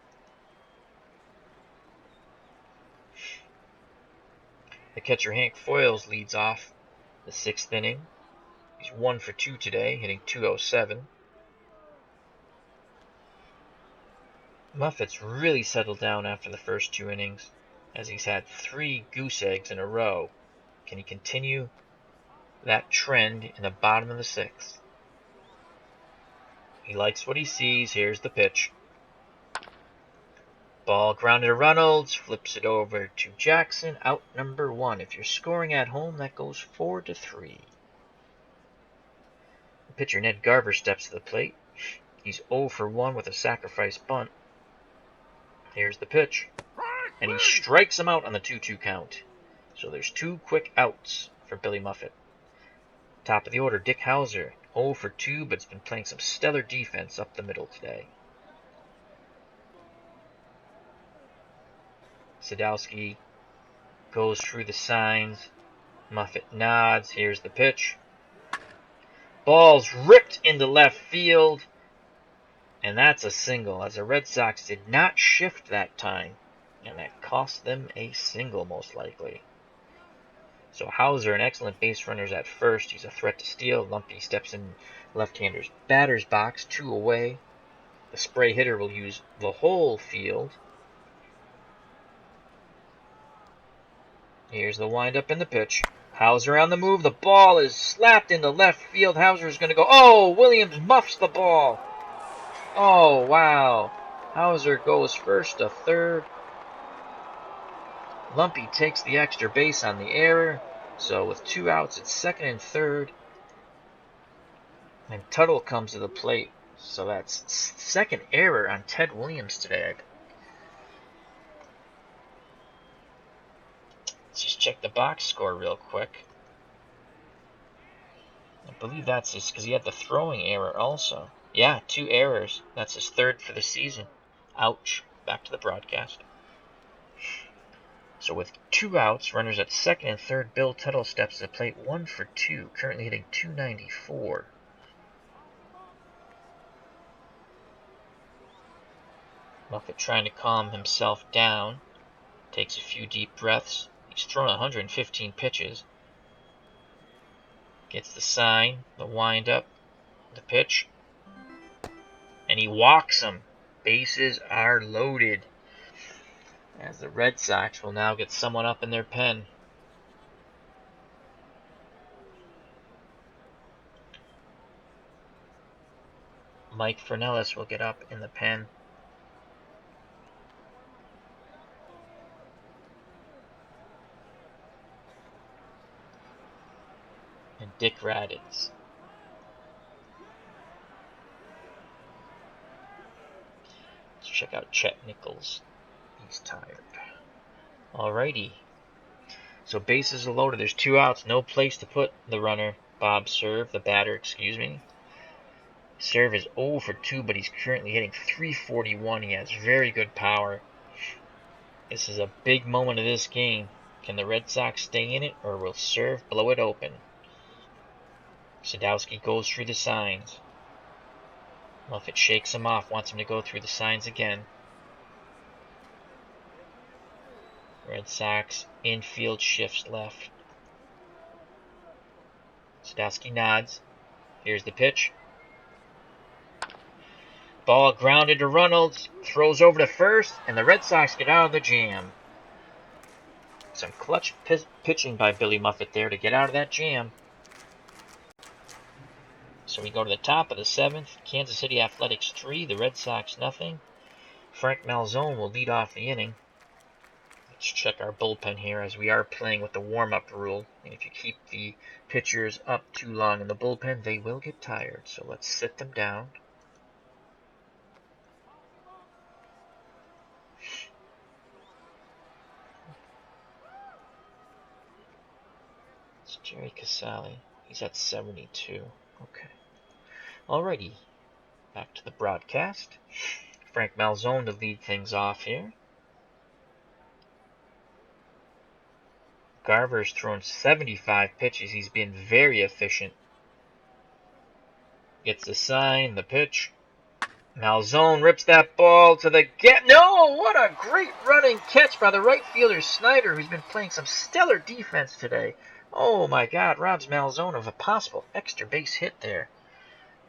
Speaker 1: The catcher Hank Foils leads off the 6th inning. He's 1 for 2 today, hitting .207. Muffet's really settled down after the first 2 innings, as he's had 3 goose eggs in a row. Can he continue that trend in the bottom of the 6th? He likes what he sees. Here's the pitch. Ball grounded to Reynolds, flips it over to Jackson, out number 1. If you're scoring at home, that goes 4-3. The pitcher Ned Garver steps to the plate. He's 0 for 1 with a sacrifice bunt. Here's the pitch. And he strikes him out on the 2-2 count. So there's 2 quick outs for Billy Muffet. Top of the order, Dick Hauser, 0 for 2, but has been playing some stellar defense up the middle today. Sadowski goes through the signs. Muffet nods. Here's the pitch. Ball's ripped into left field. And that's a single, as the Red Sox did not shift that time. And that cost them a single, most likely. So Hauser, an excellent base runner, at first. He's a threat to steal. Lumpy steps in left-hander's batter's box, 2 away. The spray hitter will use the whole field. Here's the windup and the pitch. Hauser on the move. The ball is slapped into left field. Hauser's going to go. Oh, Williams muffs the ball. Oh, wow. Hauser goes first to third. Lumpy takes the extra base on the error. So with 2 outs, it's second and third. And Tuttle comes to the plate. So that's second error on Ted Williams today. Let's just check the box score real quick. I believe that's his, because he had the throwing error also. Yeah, 2 errors. That's his 3rd for the season. Ouch. Back to the broadcast. So with 2 outs, runners at second and third, Bill Tuttle steps to the plate, 1 for 2, currently hitting .294. Muffet trying to calm himself down. Takes a few deep breaths. He's thrown 115 pitches. Gets the sign, the windup, the pitch. And he walks him. Bases are loaded. As the Red Sox will now get someone up in their pen. Mike Fernellis will get up in the pen. And Dick Raditz. Let's check out Chet Nichols. He's tired. Alrighty. So bases are loaded. There's 2 outs. No place to put the runner. Bob Serve, the batter, excuse me. Serve is 0 for 2, but he's currently hitting .341. He has very good power. This is a big moment of this game. Can the Red Sox stay in it, or will Serve blow it open? Sadowski goes through the signs. Muffet shakes him off, wants him to go through the signs again. Red Sox infield shifts left. Sadowski nods. Here's the pitch. Ball grounded to Reynolds, throws over to first, and the Red Sox get out of the jam. Some clutch pitching by Billy Muffet there to get out of that jam. So we go to the top of the 7th. Kansas City Athletics 3, the Red Sox nothing. Frank Malzone will lead off the inning. Let's check our bullpen here, as we are playing with the warm-up rule. And if you keep the pitchers up too long in the bullpen, they will get tired. So let's sit them down. It's Jerry Casale. He's at 72. Okay. Alrighty. Back to the broadcast. Frank Malzone to lead things off here. Garver's thrown 75 pitches. He's been very efficient. Gets the sign, the pitch. Malzone rips that ball to the gap. No! What a great running catch by the right fielder Snyder, who's been playing some stellar defense today. Oh my God, robs Malzone of a possible extra base hit there.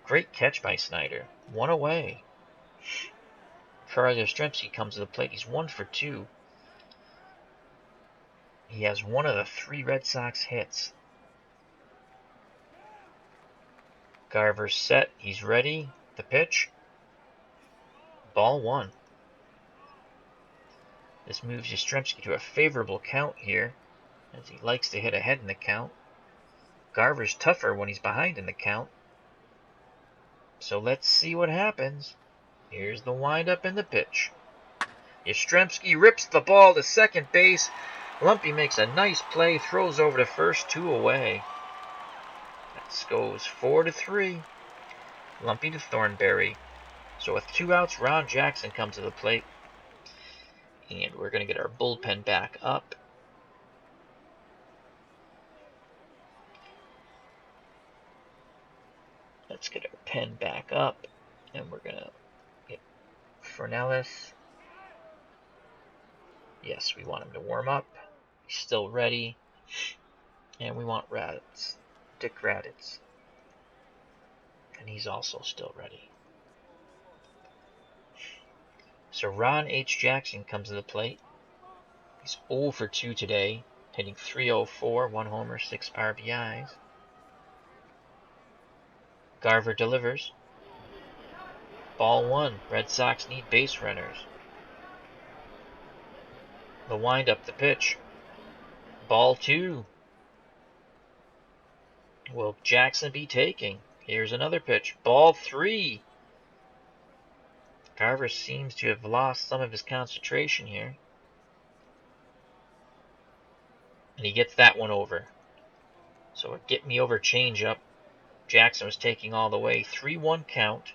Speaker 1: Great catch by Snyder. 1 away. Carl Yastrzemski comes to the plate. He's 1 for 2. He has 1 of the 3 Red Sox hits. Garver's set. He's ready. The pitch. Ball 1. This moves Yastrzemski to a favorable count here, as he likes to hit ahead in the count. Garver's tougher when he's behind in the count. So let's see what happens. Here's the windup and the pitch. Yastrzemski rips the ball to second base. Lumpy makes a nice play, throws over to first, 2 away. That goes 4-3. Lumpy to Thornberry. So with 2 outs, Ron Jackson comes to the plate. And we're going to get our bullpen back up. Let's get our pen back up. And we're going to get Fernellis. Yes, we want him to warm up. He's still ready. And we want Raditz. Dick Raditz. And he's also still ready. So Ron H. Jackson comes to the plate. He's 0 for 2 today, hitting .304, 1 homer, 6 RBIs. Garver delivers. Ball 1. Red Sox need base runners. The windup, the pitch. Ball 2. Will Jackson be taking? Here's another pitch. Ball 3. Garver seems to have lost some of his concentration here. And he gets that one over. So a get me over changeup. Jackson was taking all the way. 3-1 count.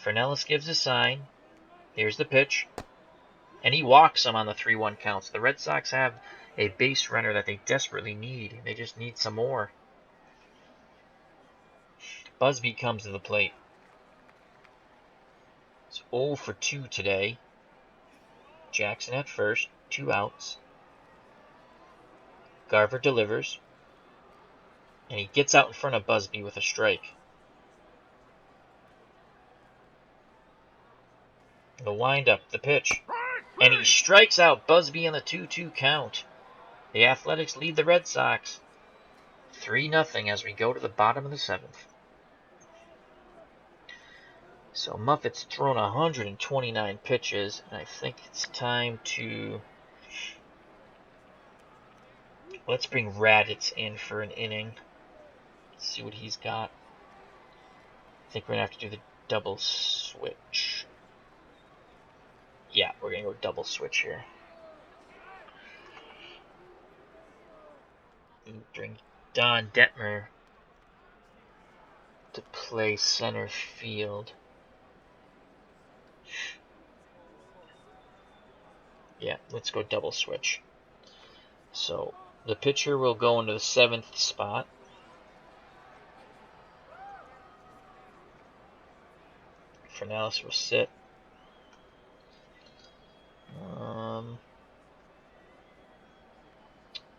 Speaker 1: Fernellis gives a sign. Here's the pitch. And he walks him on the 3-1 counts. The Red Sox have a base runner that they desperately need. They just need some more. Busby comes to the plate. It's 0 for 2 today. Jackson at first. 2 outs. Garver delivers. And he gets out in front of Busby with a strike. The windup, the pitch. And he strikes out Busby on the 2-2 count. The Athletics lead the Red Sox 3-0 as we go to the bottom of the 7th. So Muffet's thrown 129 pitches, and I think it's time to... Let's bring Raditz in for an inning. Let's see what he's got. I think we're going to have to do the double switch. Yeah, we're going to go double switch here. And bring Don Detmer to play center field. Yeah, let's go double switch. So the pitcher will go into the 7th spot. Fernalis will sit.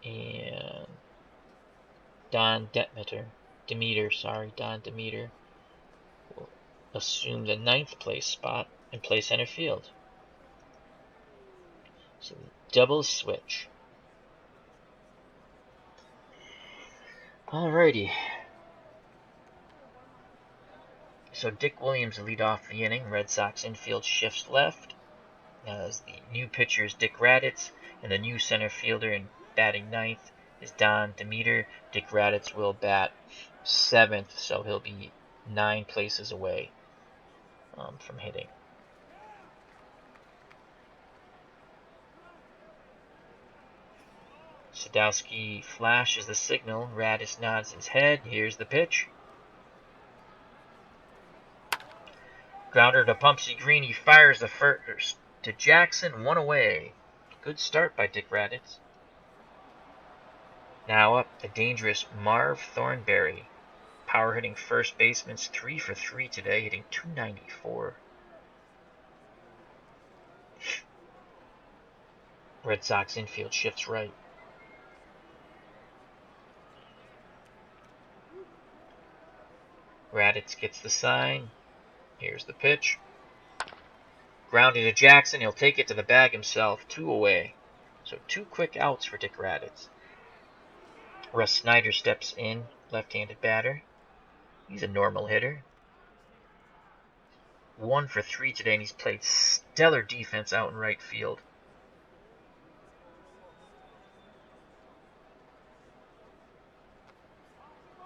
Speaker 1: And Don Demeter will assume the 9th place spot and play center field. So double switch. Alrighty. So Dick Williams will lead off the inning. Red Sox infield shifts left as the new pitcher is Dick Raditz, and the new center fielder in batting 9th is Don Demeter. Dick Raditz will bat 7th, so he'll be 9 places away from hitting. Sadowski flashes the signal. Raditz nods his head. Here's the pitch. Grounder to Pumpsy Green. He fires the first to Jackson. 1 away. Good start by Dick Raditz. Now up, the dangerous Marv Thornberry. Power hitting first baseman's 3 for 3 today, hitting .294. Red Sox infield shifts right. Raditz gets the sign. Here's the pitch. Grounded to Jackson. He'll take it to the bag himself. 2 away. So 2 quick outs for Dick Raditz. Russ Snyder steps in, left-handed batter. He's a normal hitter. 1 for 3 today, and he's played stellar defense out in right field.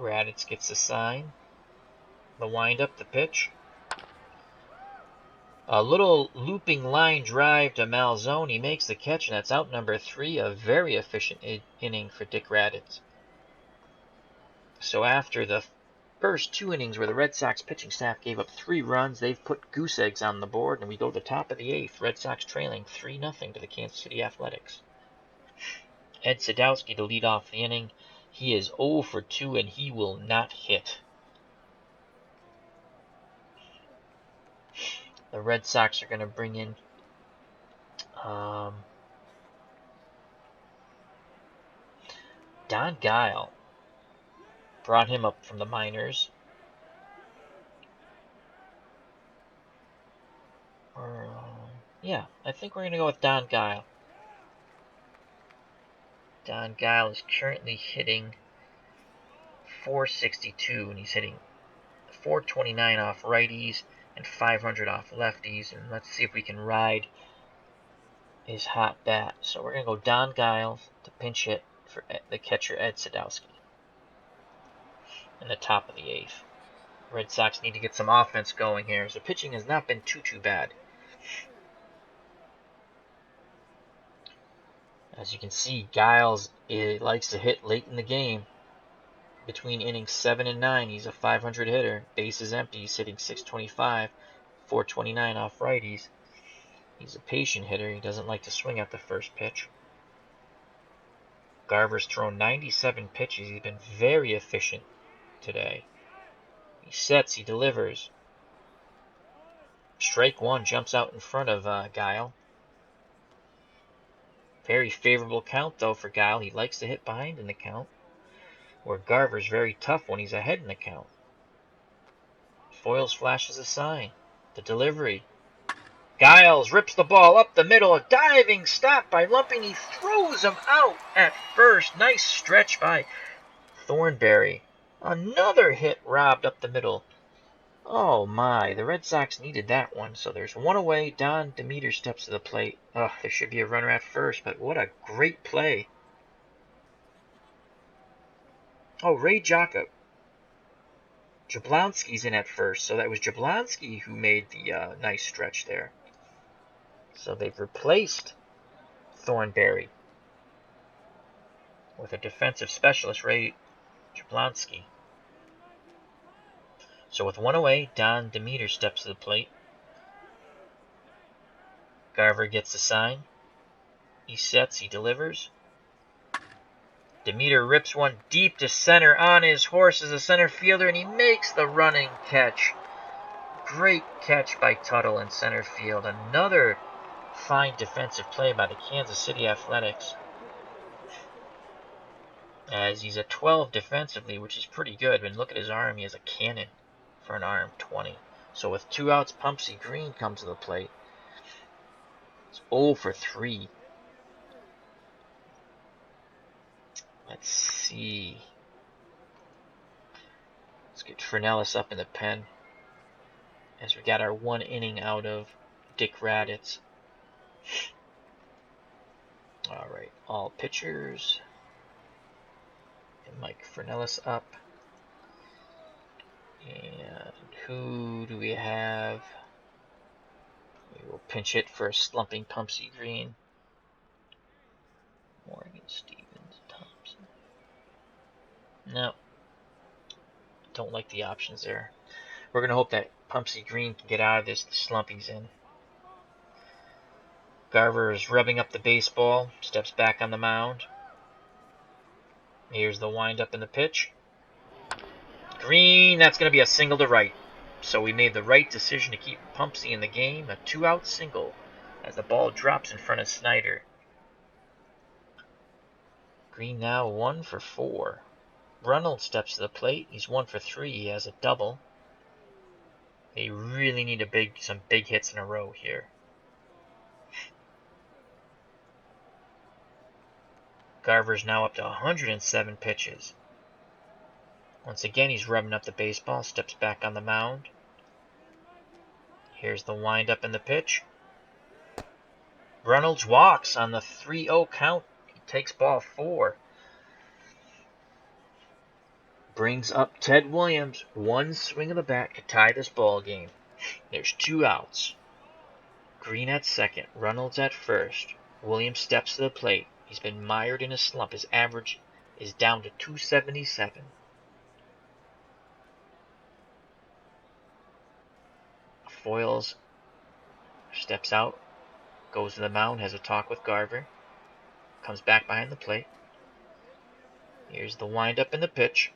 Speaker 1: Raditz gets the sign. The windup, the pitch. A little looping line drive to Malzone. He makes the catch, and that's out number 3. A very efficient inning for Dick Raditz. So after the first 2 innings where the Red Sox pitching staff gave up 3 runs, they've put goose eggs on the board, and we go to the top of the 8th. Red Sox trailing 3-0 to the Kansas City Athletics. Ed Sadowski to lead off the inning. He is 0 for 2, and he will not hit. The Red Sox are going to bring in Don Guile. Brought him up from the minors. Yeah, I think we're going to go with Don Guile. Don Guile is currently hitting .462, and he's hitting .429 off righties and .500 off lefties. And let's see if we can ride his hot bat. So we're going to go Don Guile to pinch hit for the catcher Ed Sadowski in the top of the 8th. Red Sox need to get some offense going here, as the pitching has not been too bad. As you can see, Giles likes to hit late in the game. Between innings 7 and 9, he's a .500 hitter. Bases empty, he's hitting .625, .429 off righties. He's a patient hitter. He doesn't like to swing at the first pitch. Garver's thrown 97 pitches. He's been very efficient today. He sets, he delivers. Strike 1 jumps out in front of Guile. Very favorable count, though, for Guile. He likes to hit behind in the count, where Garver's very tough when he's ahead in the count. Foils flashes a sign. The delivery. Giles rips the ball up the middle. A diving stop by Lumping. He throws him out at first. Nice stretch by Thornberry. Another hit robbed up the middle. Oh my, the Red Sox needed that one. So there's one away. Don Demeter steps to the plate. Ugh, there should be a runner at first, but what a great play. Oh, Ray Jablonski's in at first, so that was Jablonski who made the nice stretch there. So they've replaced Thornberry with a defensive specialist, Ray Jablonski. So with one away, Don Demeter steps to the plate. Garver gets the sign. He sets, he delivers. Demeter rips one deep to center on his horse as a center fielder, and he makes the running catch. Great catch by Tuttle in center field. Another fine defensive play by the Kansas City Athletics. As he's at 12 defensively, which is pretty good. When you look at his arm, he has a cannon for an arm, 20. So with 2 outs, Pumpsy Green comes to the plate. It's 0 for 3. Let's see. Let's get Fernellis up in the pen, as we got our 1 inning out of Dick Raditz. Alright, all pitchers. And Mike Fernellis up. And who do we have? We will pinch hit for a slumping Pumpsy Green. Morgan, Stevens, Thompson. No. Don't like the options there. We're going to hope that Pumpsy Green can get out of this. The slumping's in. Garver is rubbing up the baseball. Steps back on the mound. Here's the windup in the pitch. Green, that's going to be a single to right. So we made the right decision to keep Pumpsy in the game. A 2-out single as the ball drops in front of Snyder. Green now 1 for 4. Reynolds steps to the plate. He's 1 for 3. He has a double. They really need some big hits in a row here. Garver's now up to 107 pitches. Once again, he's rubbing up the baseball. Steps back on the mound. Here's the windup in the pitch. Reynolds walks on the 3-0 count. He takes ball 4. Brings up Ted Williams. 1 swing of the bat to tie this ball game. There's 2 outs. Green at second. Reynolds at first. Williams steps to the plate. He's been mired in a slump. His average is down to 277. Foils steps out. Goes to the mound. Has a talk with Garver. Comes back behind the plate. Here's the windup in the pitch.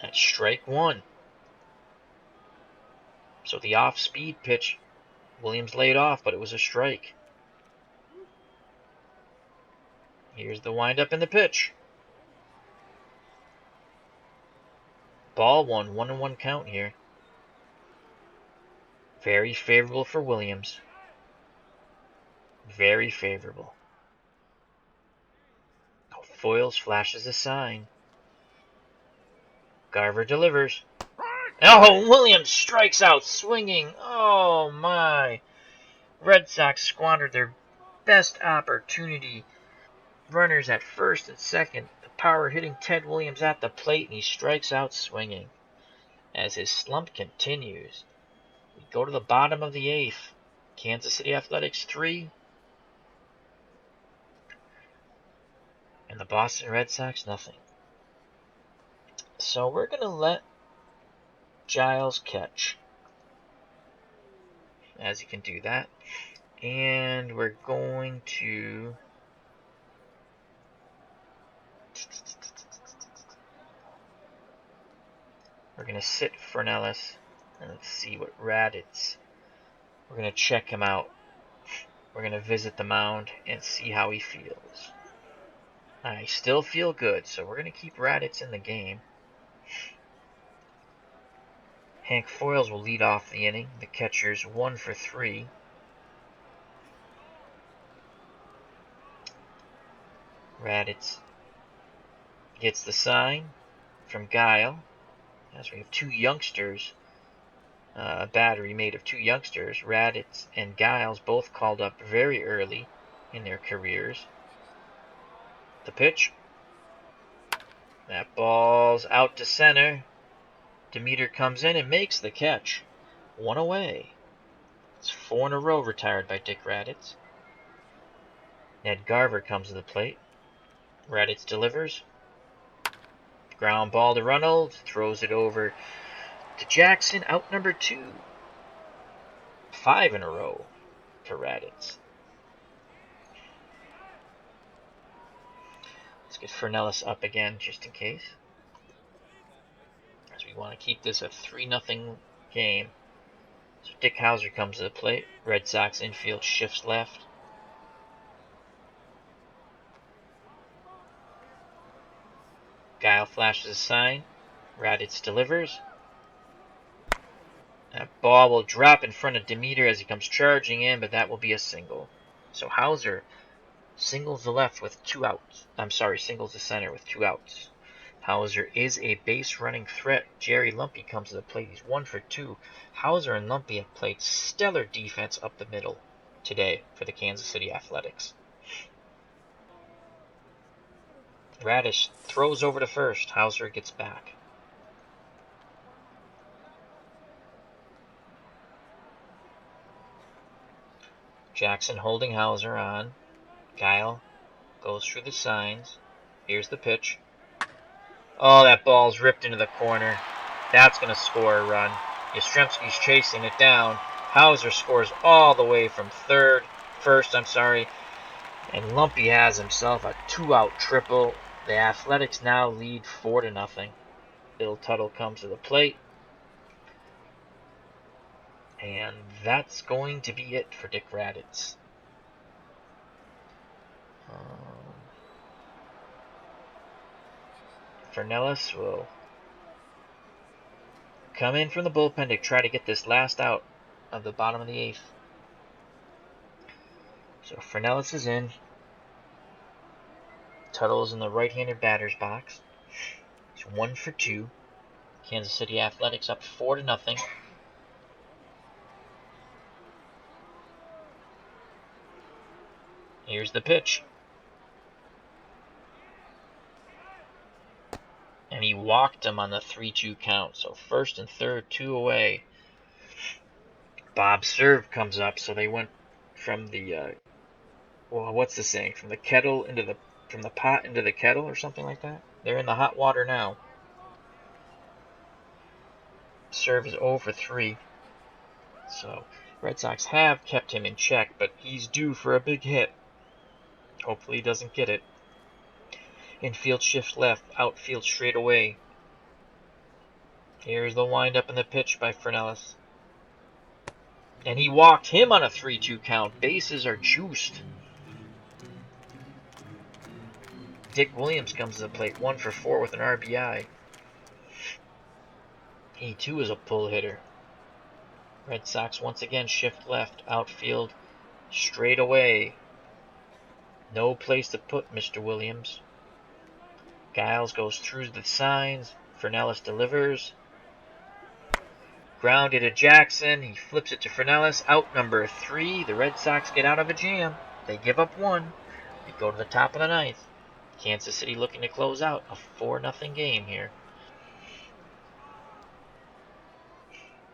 Speaker 1: That's strike 1. So the off-speed pitch, Williams laid off, but it was a strike. Here's the windup in the pitch. Ball 1, 1-1 count here. Very favorable for Williams. Very favorable. Foils flashes a sign. Garver delivers. Oh, Williams strikes out swinging. Oh, my. Red Sox squandered their best opportunity. Runners at first and second. The power hitting Ted Williams at the plate, and he strikes out swinging. As his slump continues, we go to the bottom of the 8th. Kansas City Athletics 3. And the Boston Red Sox nothing. So we're going to let Giles catch, as he can do that. And we're going to sit Fernellis, and let's see what Raditz. We're going to check him out. We're going to visit the mound and see how he feels. I still feel good, so we're going to keep Raditz in the game. Hank Foils will lead off the inning. The catcher's 1 for 3. Raditz gets the sign from Guile. As we have two youngsters, a battery made of two youngsters, Raditz and Giles, both called up very early in their careers. The pitch. That ball's out to center. Demeter comes in and makes the catch. One away. It's 4 in a row retired by Dick Raditz. Ned Garver comes to the plate. Raditz delivers. Ground ball to Reynolds. Throws it over to Jackson. Out number 2. 5 in a row for Raditz. Let's get Fernellis up again just in case, as we want to keep this a 3-0 game. So Dick Hauser comes to the plate. Red Sox infield shifts left. Guile flashes a sign. Raditz delivers. That ball will drop in front of Demeter as he comes charging in, but that will be a single. So Hauser singles the left with 2 outs. Singles the center with 2 outs. Hauser is a base running threat. Jerry Lumpy comes to the plate. He's 1 for 2. Hauser and Lumpy have played stellar defense up the middle today for the Kansas City Athletics. Radish throws over to first. Hauser gets back. Jackson holding Hauser on. Guile goes through the signs. Here's the pitch. Oh, that ball's ripped into the corner. That's going to score a run. Yastrzemski's chasing it down. Hauser scores all the way from first, and Lumpy has himself a 2-out triple. The Athletics now lead 4-0. Bill Tuttle comes to the plate. And that's going to be it for Dick Raditz. Fernellis will come in from the bullpen to try to get this last out of the bottom of the 8th. So Fernellis is in. Tuttle is in the right-handed batter's box. He's 1 for 2. Kansas City Athletics up 4-0. Here's the pitch. And he walked him on the 3-2 count. So first and third, 2 away. Bob's serve comes up, so they went from the what's the saying? From the pot into the kettle or something like that. They're in the hot water now. Serve is 0 for 3. So Red Sox have kept him in check, but he's due for a big hit. Hopefully he doesn't get it. Infield shift left, outfield straight away. Here's the windup and the pitch by Fernellis. And he walked him on a 3-2 count. Bases are juiced. Dick Williams comes to the plate, 1 for 4 with an RBI. He too is a pull hitter. Red Sox once again shift left, outfield straight away. No place to put Mr. Williams. Giles goes through the signs. Fernellis delivers. Grounded to Jackson. He flips it to Fernellis. Out number 3. The Red Sox get out of a jam. They give up 1. They go to the top of the 9th. Kansas City looking to close out a 4-0 game here.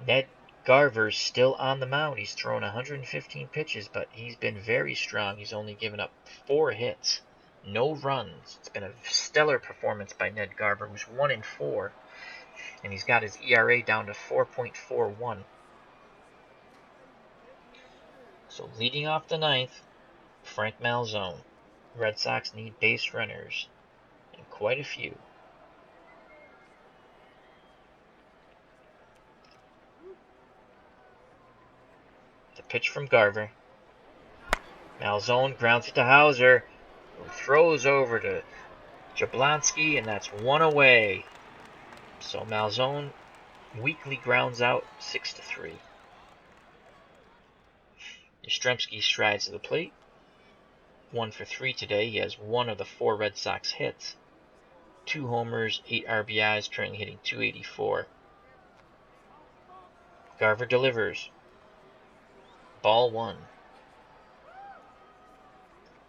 Speaker 1: Ned Garver's still on the mound. He's thrown 115 pitches, but he's been very strong. He's only given up 4 hits. No runs. It's been a stellar performance by Ned Garver, who's 1 in 4. And he's got his ERA down to 4.41. So leading off the 9th, Frank Malzone. Red Sox need base runners, and quite a few. The pitch from Garver. Malzone grounds it to Hauser, who throws over to Jablonski, and that's 1 away. So Malzone weakly grounds out 6-3. Yastrzemski strides to the plate. 1 for 3 today. He has 1 of the 4 Red Sox hits. 2 homers, 8 RBIs, currently hitting .284. Garver delivers. Ball 1.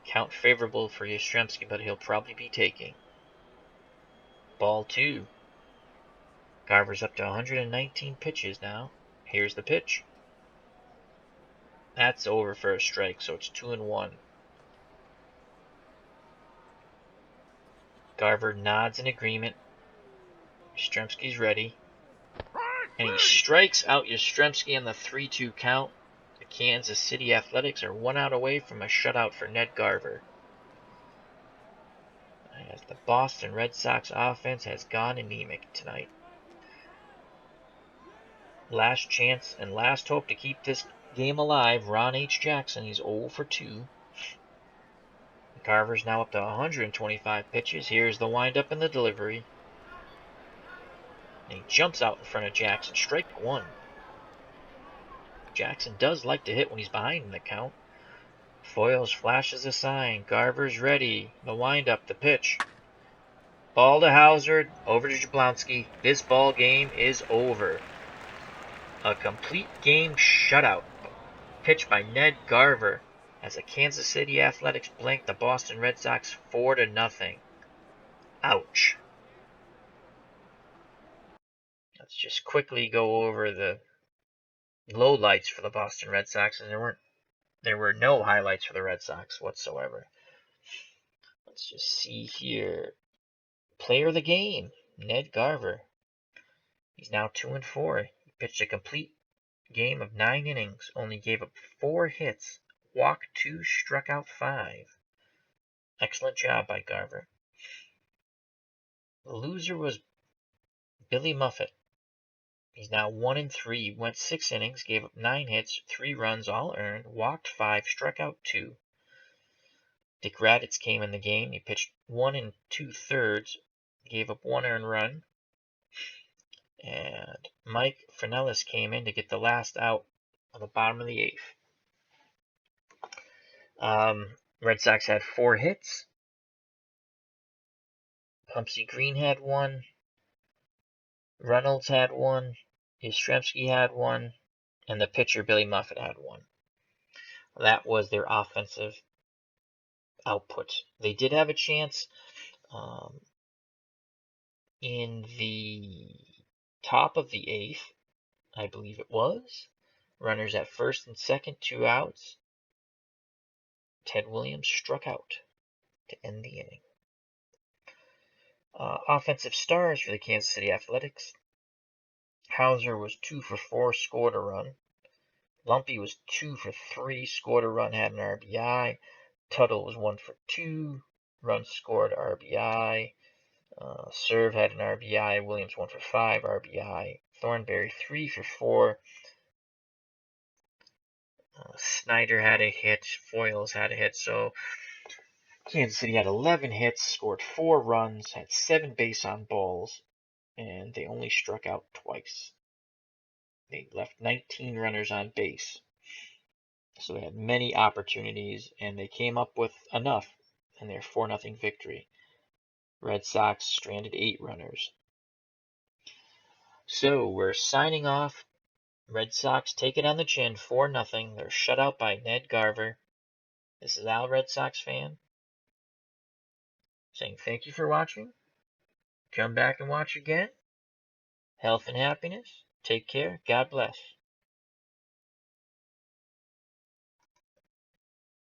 Speaker 1: Count favorable for Yastrzemski, but he'll probably be taking. Ball 2. Garver's up to 119 pitches now. Here's the pitch. That's over for a strike, so it's 2-1. Garver nods in agreement. Yastrzemski's ready. And he strikes out Yastrzemski on the 3-2 count. The Kansas City Athletics are 1 out away from a shutout for Ned Garver. As the Boston Red Sox offense has gone anemic tonight. Last chance and last hope to keep this game alive. Ron H. Jackson, he's 0 for 2. Garver's now up to 125 pitches. Here's the windup and the delivery. And he jumps out in front of Jackson. Strike 1. Jackson does like to hit when he's behind in the count. Foils flashes a sign. Garver's ready. The windup, the pitch. Ball to Hauser, over to Jablonski. This ball game is over. A complete game shutout. Pitched by Ned Garver as the Kansas City Athletics blanked the Boston Red Sox 4-0. Ouch. Let's just quickly go over the lowlights for the Boston Red Sox, and there were no highlights for the Red Sox whatsoever. Let's just see here. Player of the game, Ned Garver. He's now 2-4. He pitched a complete game of 9 innings, only gave up 4 hits, walked 2, struck out 5. Excellent job by Garver. The loser was Billy Muffet. He's now 1-3, went 6 innings, gave up 9 hits, 3 runs, all earned, walked 5, struck out 2. Dick Raditz came in the game. He pitched 1 2/3, gave up 1 earned run. And Mike Fernellis came in to get the last out on the bottom of the 8th. Red Sox had 4 hits. Pumpsy Green had 1. Reynolds had 1. Yastrzemski had 1. And the pitcher, Billy Muffet, had 1. That was their offensive output. They did have a chance in the top of the 8th, I believe it was. Runners at first and second, 2 outs. Ted Williams struck out to end the inning. Offensive stars for the Kansas City Athletics. Hauser was 2 for 4, scored a run. Lumpy was 2 for 3, scored a run, had an RBI. Tuttle was 1 for 2, runs scored, RBI. Serve had an RBI. Williams 1 for 5, RBI. Thornberry 3 for 4. Snyder had a hit. Foils had a hit. So Kansas City had 11 hits, scored 4 runs, had 7 base on balls, and they only struck out twice. They left 19 runners on base. So they had many opportunities, and they came up with enough in their 4-0 victory. Red Sox stranded 8 runners. So we're signing off. Red Sox take it on the chin, 4-0. They're shut out by Ned Garver. This is Al Red Sox fan saying thank you for watching. Come back and watch again. Health and happiness. Take care. God bless.